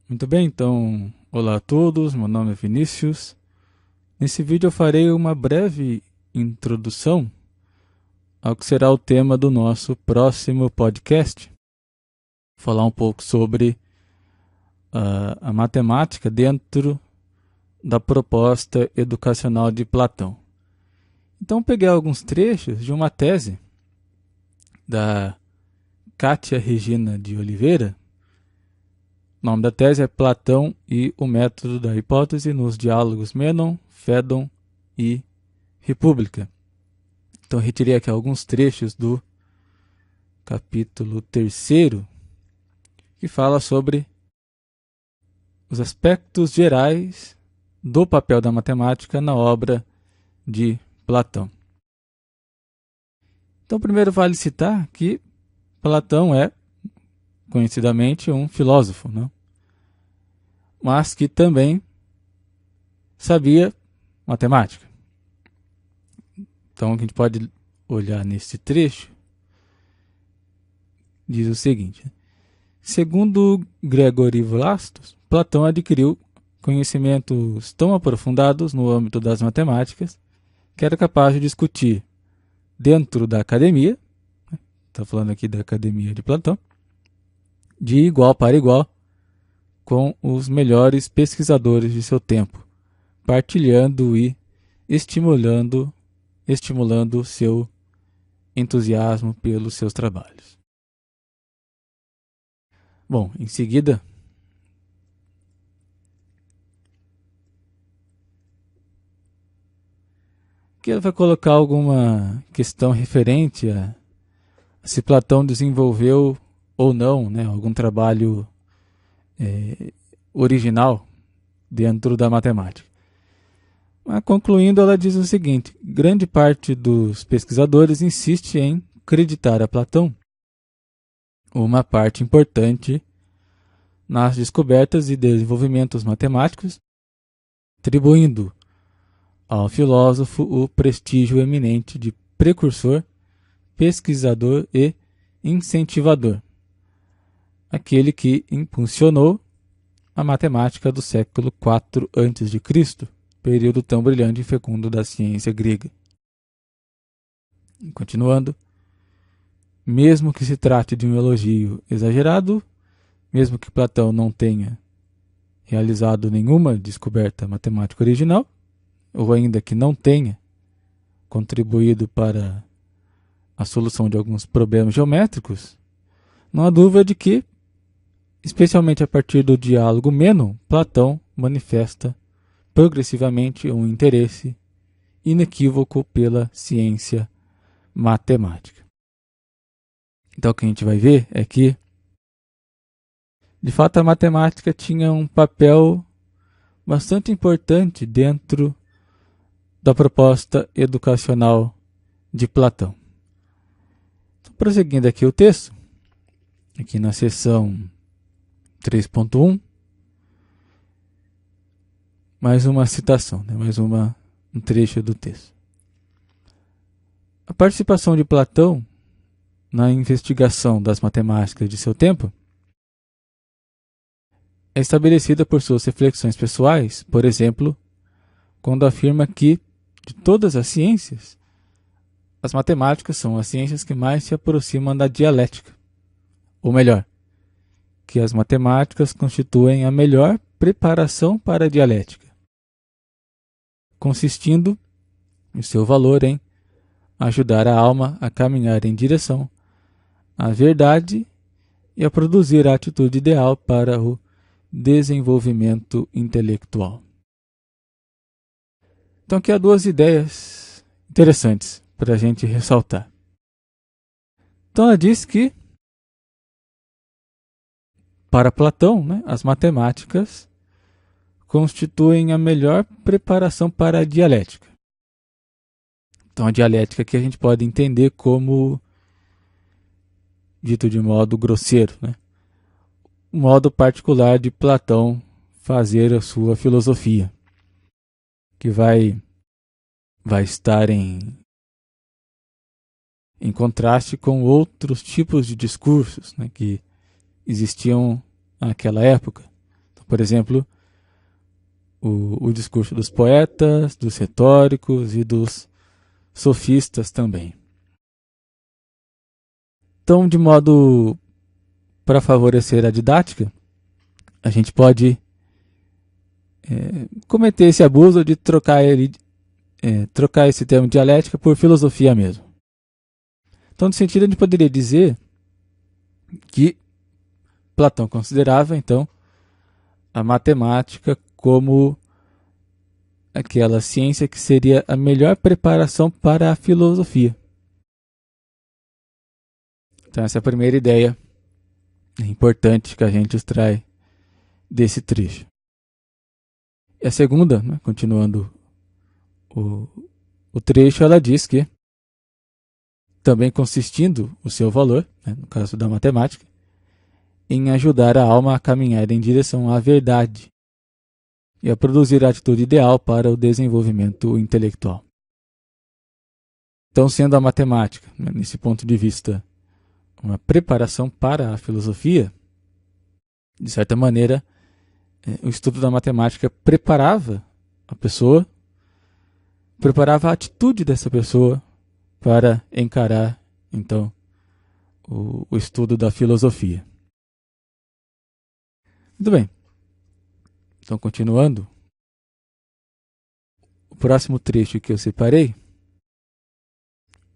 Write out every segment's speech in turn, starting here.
Muito bem, então, olá a todos, meu nome é Vinícius. Nesse vídeo eu farei uma breve introdução ao que será o tema do nosso próximo podcast. Falar um pouco sobre a matemática dentro da proposta educacional de Platão. Então peguei alguns trechos de uma tese da Kátia Regina de Oliveira. O nome da tese é Platão e o método da hipótese nos diálogos Menon, Fédon e República. Então retirei aqui alguns trechos do capítulo 3º, que fala sobre os aspectos gerais do papel da matemática na obra de Platão. Então primeiro vale citar que Platão é conhecidamente um filósofo, não? Mas que também sabia matemática. Então a gente pode olhar nesse trecho, diz o seguinte: segundo Gregory Vlastos, Platão adquiriu conhecimentos tão aprofundados no âmbito das matemáticas que era capaz de discutir dentro da academia, está falando aqui da academia de Platão, de igual para igual com os melhores pesquisadores de seu tempo, partilhando e estimulando seu entusiasmo pelos seus trabalhos. Bom, em seguida, aqui ele vai colocar alguma questão referente a se Platão desenvolveu ou não, né, algum trabalho original dentro da matemática. Mas, concluindo, ela diz o seguinte: grande parte dos pesquisadores insiste em acreditar a Platão uma parte importante nas descobertas e desenvolvimentos matemáticos, atribuindo ao filósofo o prestígio eminente de precursor, pesquisador e incentivador, aquele que impulsionou a matemática do século IV a.C., período tão brilhante e fecundo da ciência grega. Continuando, mesmo que se trate de um elogio exagerado, mesmo que Platão não tenha realizado nenhuma descoberta matemática original, ou ainda que não tenha contribuído para a solução de alguns problemas geométricos, não há dúvida de que, especialmente a partir do diálogo Menon, Platão manifesta progressivamente um interesse inequívoco pela ciência matemática. Então o que a gente vai ver é que, de fato, a matemática tinha um papel bastante importante dentro da proposta educacional de Platão. Então, prosseguindo aqui o texto, aqui na seção 3.1, mais uma citação, né? Um trecho do texto. A participação de Platão na investigação das matemáticas de seu tempo é estabelecida por suas reflexões pessoais, por exemplo, quando afirma que, de todas as ciências, as matemáticas são as ciências que mais se aproximam da dialética. Ou melhor, que as matemáticas constituem a melhor preparação para a dialética, consistindo em seu valor em ajudar a alma a caminhar em direção à verdade e a produzir a atitude ideal para o desenvolvimento intelectual. Então aqui há duas ideias interessantes para a gente ressaltar. Então ela diz que, para Platão, né, as matemáticas constituem a melhor preparação para a dialética. Então a dialética que a gente pode entender como, dito de modo grosseiro, né, um modo particular de Platão fazer a sua filosofia, que vai estar em contraste com outros tipos de discursos, né, que existiam naquela época. Então, Por exemplo, o discurso dos poetas, dos retóricos e dos sofistas também. Então, de modo para favorecer a didática, a gente pode cometer esse abuso de trocar esse termo dialética por filosofia mesmo. Então, nesse sentido, a gente poderia dizer que Platão considerava, então, a matemática como aquela ciência que seria a melhor preparação para a filosofia. Então, essa é a primeira ideia importante que a gente extrai desse trecho. E a segunda, né, continuando o trecho, ela diz que, também consistindo o seu valor, né, no caso da matemática, em ajudar a alma a caminhar em direção à verdade e a produzir a atitude ideal para o desenvolvimento intelectual. Então, sendo a matemática, né, nesse ponto de vista, uma preparação para a filosofia, de certa maneira, o estudo da matemática preparava a pessoa, preparava a atitude dessa pessoa para encarar, então, o estudo da filosofia. Muito bem. Então, continuando, o próximo trecho que eu separei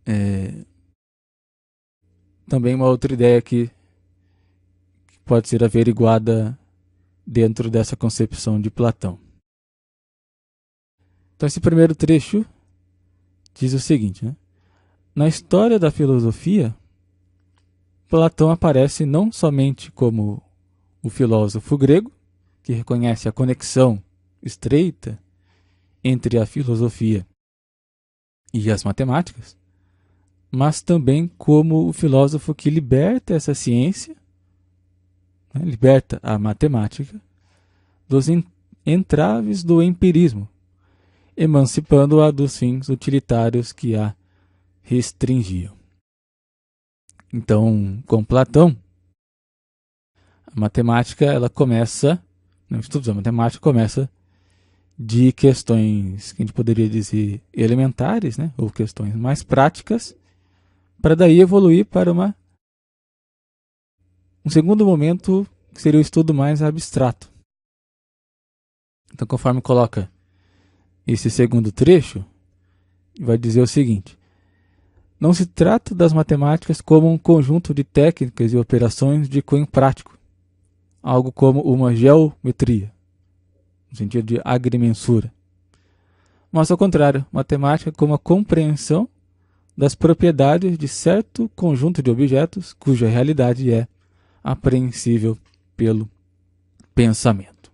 é também uma outra ideia que pode ser averiguada dentro dessa concepção de Platão. Então, esse primeiro trecho diz o seguinte, né? Na história da filosofia, Platão aparece não somente como o filósofo grego, que reconhece a conexão estreita entre a filosofia e as matemáticas, mas também como o filósofo que liberta essa ciência, né, liberta a matemática, dos entraves do empirismo, emancipando-a dos fins utilitários que a restringiam. Então, com Platão, a matemática, ela começa, o estudo da matemática começa de questões que a gente poderia dizer elementares, né, ou questões mais práticas, para daí evoluir para um segundo momento, que seria o estudo mais abstrato. Então, conforme coloca esse segundo trecho, vai dizer o seguinte: não se trata das matemáticas como um conjunto de técnicas e operações de cunho prático, algo como uma geometria, no sentido de agrimensura. Mas, ao contrário, matemática como a compreensão das propriedades de certo conjunto de objetos cuja realidade é apreensível pelo pensamento.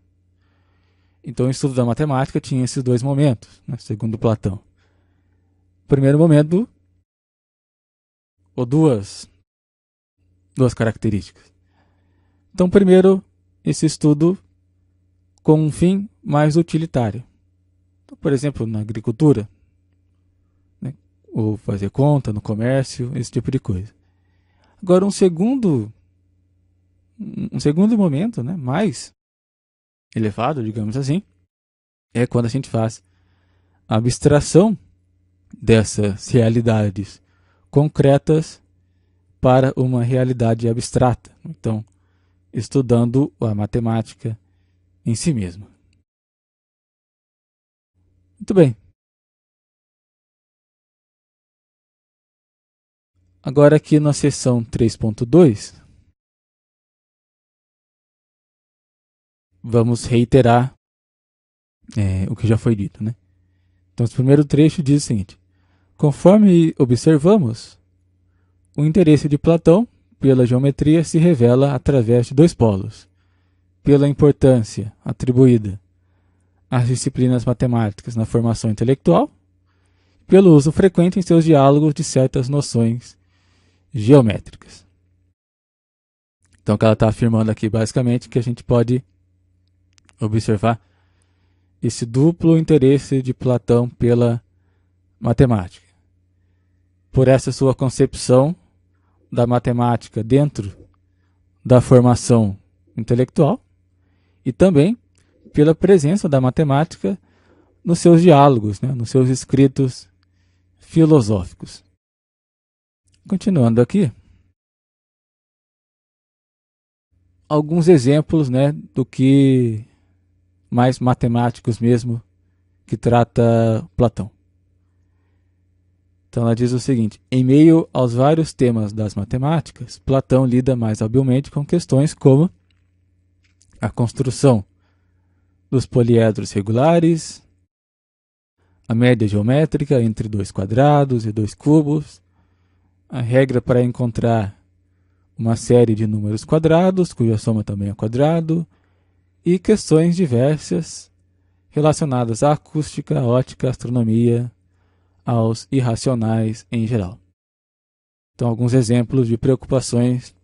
Então, o estudo da matemática tinha esses dois momentos, né, segundo Platão. Primeiro momento, ou duas características. Então, primeiro, esse estudo com um fim mais utilitário. Então, por exemplo, na agricultura, né, ou fazer conta no comércio, esse tipo de coisa. Agora, um segundo momento, né, mais elevado, digamos assim, é quando a gente faz a abstração dessas realidades concretas para uma realidade abstrata. Então, estudando a matemática em si mesma. Muito bem. Agora aqui na seção 3.2, vamos reiterar o que já foi dito, né? Então, o primeiro trecho diz o seguinte: conforme observamos, o interesse de Platão pela geometria se revela através de dois polos: pela importância atribuída às disciplinas matemáticas na formação intelectual, e pelo uso frequente em seus diálogos de certas noções geométricas. Então, o que ela está afirmando aqui, basicamente, é que a gente pode observar esse duplo interesse de Platão pela matemática. Por essa sua concepção da matemática dentro da formação intelectual e também pela presença da matemática nos seus diálogos, né, nos seus escritos filosóficos. Continuando aqui, alguns exemplos, né, do que mais matemáticos mesmo que trata Platão. Então ela diz o seguinte: em meio aos vários temas das matemáticas, Platão lida mais habilmente com questões como a construção dos poliedros regulares, a média geométrica entre dois quadrados e dois cubos, a regra para encontrar uma série de números quadrados, cuja soma também é quadrado, e questões diversas relacionadas à acústica, à ótica, à astronomia, aos irracionais em geral. Então, alguns exemplos de preocupações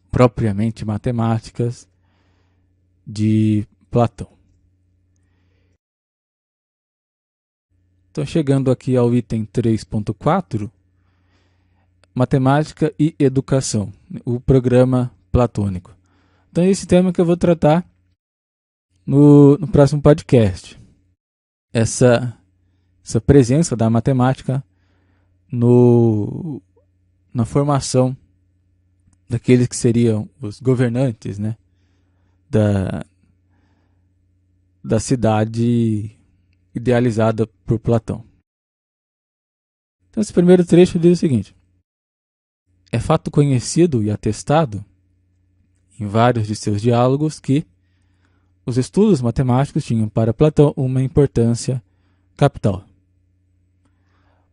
propriamente matemáticas de Platão. Então, chegando aqui ao item 3.4, matemática e educação, o programa platônico. Então, é esse tema que eu vou tratar no próximo podcast. Essa presença da matemática na formação daqueles que seriam os governantes, né, da cidade idealizada por Platão. Então, esse primeiro trecho diz o seguinte: é fato conhecido e atestado em vários de seus diálogos que os estudos matemáticos tinham para Platão uma importância capital.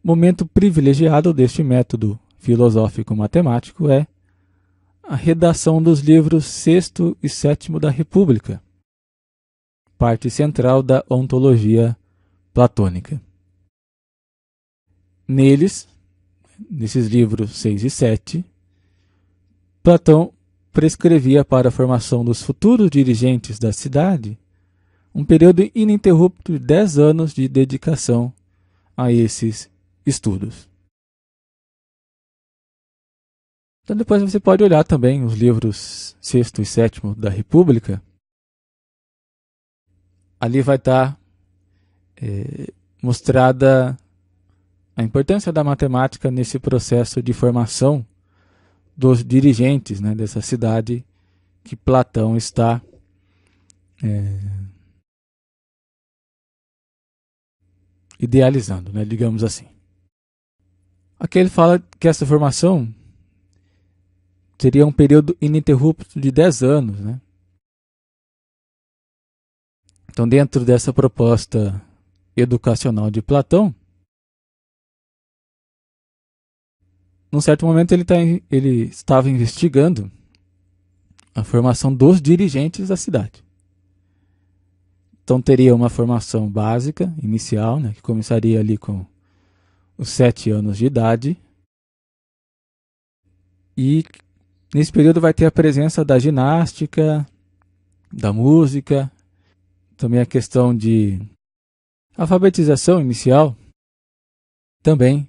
Momento privilegiado deste método filosófico-matemático é a redação dos livros 6º e 7º da República, parte central da ontologia platônica. Nesses livros 6 e 7, Platão prescrevia para a formação dos futuros dirigentes da cidade um período ininterrupto de 10 anos de dedicação a esses estudos. Então depois você pode olhar também os livros 6º e 7º da República. Ali vai estar mostrada a importância da matemática nesse processo de formação dos dirigentes, né, dessa cidade que Platão está idealizando, né, digamos assim. Aqui ele fala que essa formação seria um período ininterrupto de 10 anos. Né? Então, dentro dessa proposta educacional de Platão, num certo momento ele estava investigando a formação dos dirigentes da cidade. Então teria uma formação básica, inicial, né, que começaria ali com os 7 anos de idade. E nesse período vai ter a presença da ginástica, da música, também a questão de alfabetização inicial, também,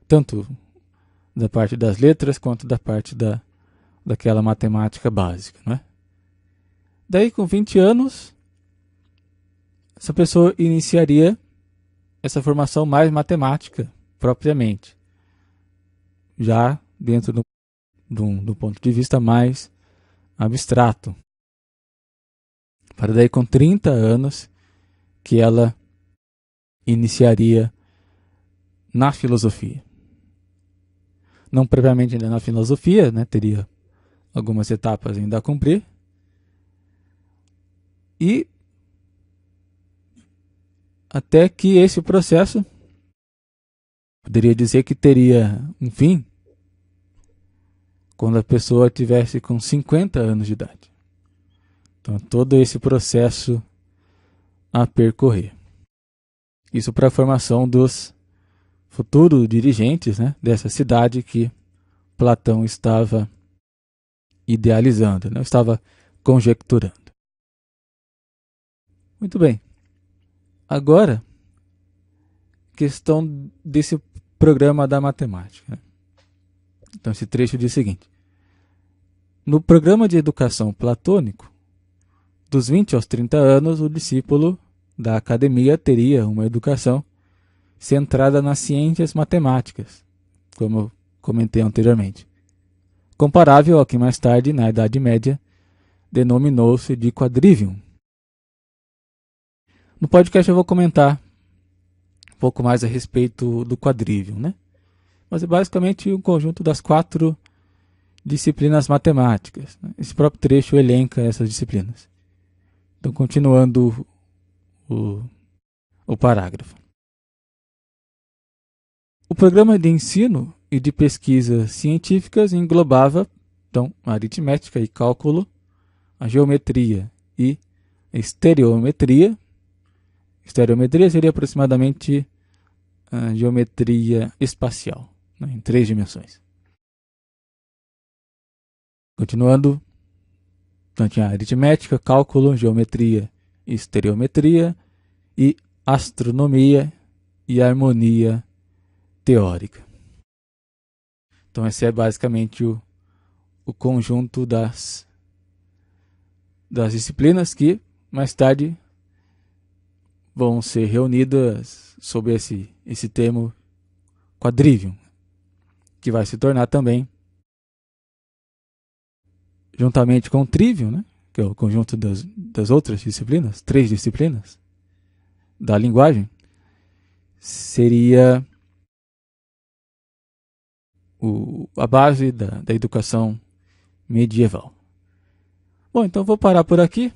tanto da parte das letras quanto da parte daquela matemática básica. Né? Daí, com 20 anos, essa pessoa iniciaria essa formação mais matemática, propriamente, já dentro do ponto de vista mais abstrato. Para daí, com 30 anos, que ela iniciaria na filosofia. Não propriamente ainda na filosofia, né? Teria algumas etapas ainda a cumprir. E até que esse processo, poderia dizer que teria um fim quando a pessoa tivesse com 50 anos de idade. Então, todo esse processo a percorrer. Isso para a formação dos futuros dirigentes, né, dessa cidade que Platão estava idealizando, não estava conjecturando. Muito bem. Agora, questão desse programa da matemática. Então, esse trecho diz o seguinte: no programa de educação platônico, dos 20 aos 30 anos, o discípulo da academia teria uma educação centrada nas ciências matemáticas, como eu comentei anteriormente, comparável ao que mais tarde, na Idade Média, denominou-se de quadrivium. No podcast eu vou comentar um pouco mais a respeito do quadrivium, né? Mas é basicamente um conjunto das 4 disciplinas matemáticas. Esse próprio trecho elenca essas disciplinas. Então, continuando o parágrafo. O programa de ensino e de pesquisas científicas englobava, então, a aritmética e cálculo, a geometria e a estereometria. Estereometria seria aproximadamente a geometria espacial, né, em 3 dimensões. Continuando, então tinha aritmética, cálculo, geometria e estereometria e astronomia e harmonia teórica. Então esse é basicamente o conjunto das disciplinas que mais tarde vão ser reunidas sob esse termo quadrivium, que vai se tornar também, juntamente com o trivium, né, que é o conjunto das outras disciplinas, 3 disciplinas da linguagem, seria a base da educação medieval. Bom, então vou parar por aqui.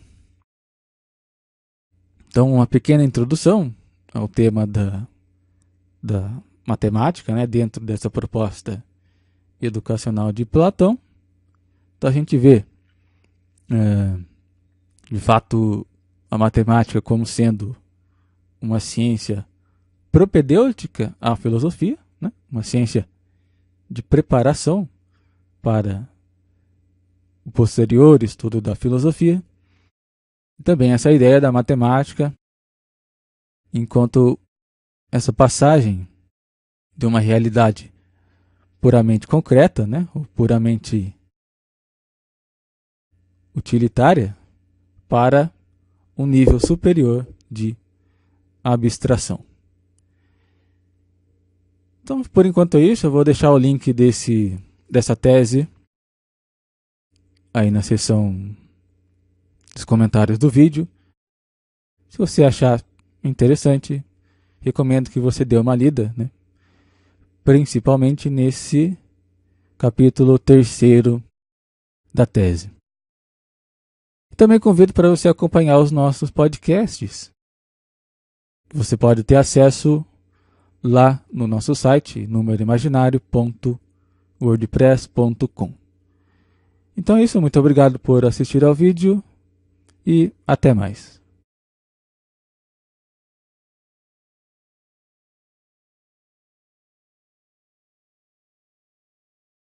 Então, uma pequena introdução ao tema da matemática, né, dentro dessa proposta educacional de Platão. Então, a gente vê, de fato, a matemática como sendo uma ciência propedêutica à filosofia, né, uma ciência de preparação para o posterior estudo da filosofia. E também essa ideia da matemática enquanto essa passagem de uma realidade puramente concreta, né, ou puramente utilitária, para um nível superior de abstração. Então, por enquanto é isso. Eu vou deixar o link dessa tese aí na seção dos comentários do vídeo. Se você achar interessante, recomendo que você dê uma lida, né? Principalmente nesse capítulo 3º da tese. Também convido para você acompanhar os nossos podcasts. Você pode ter acesso lá no nosso site, numeroimaginário.wordpress.com. Então é isso, muito obrigado por assistir ao vídeo e até mais.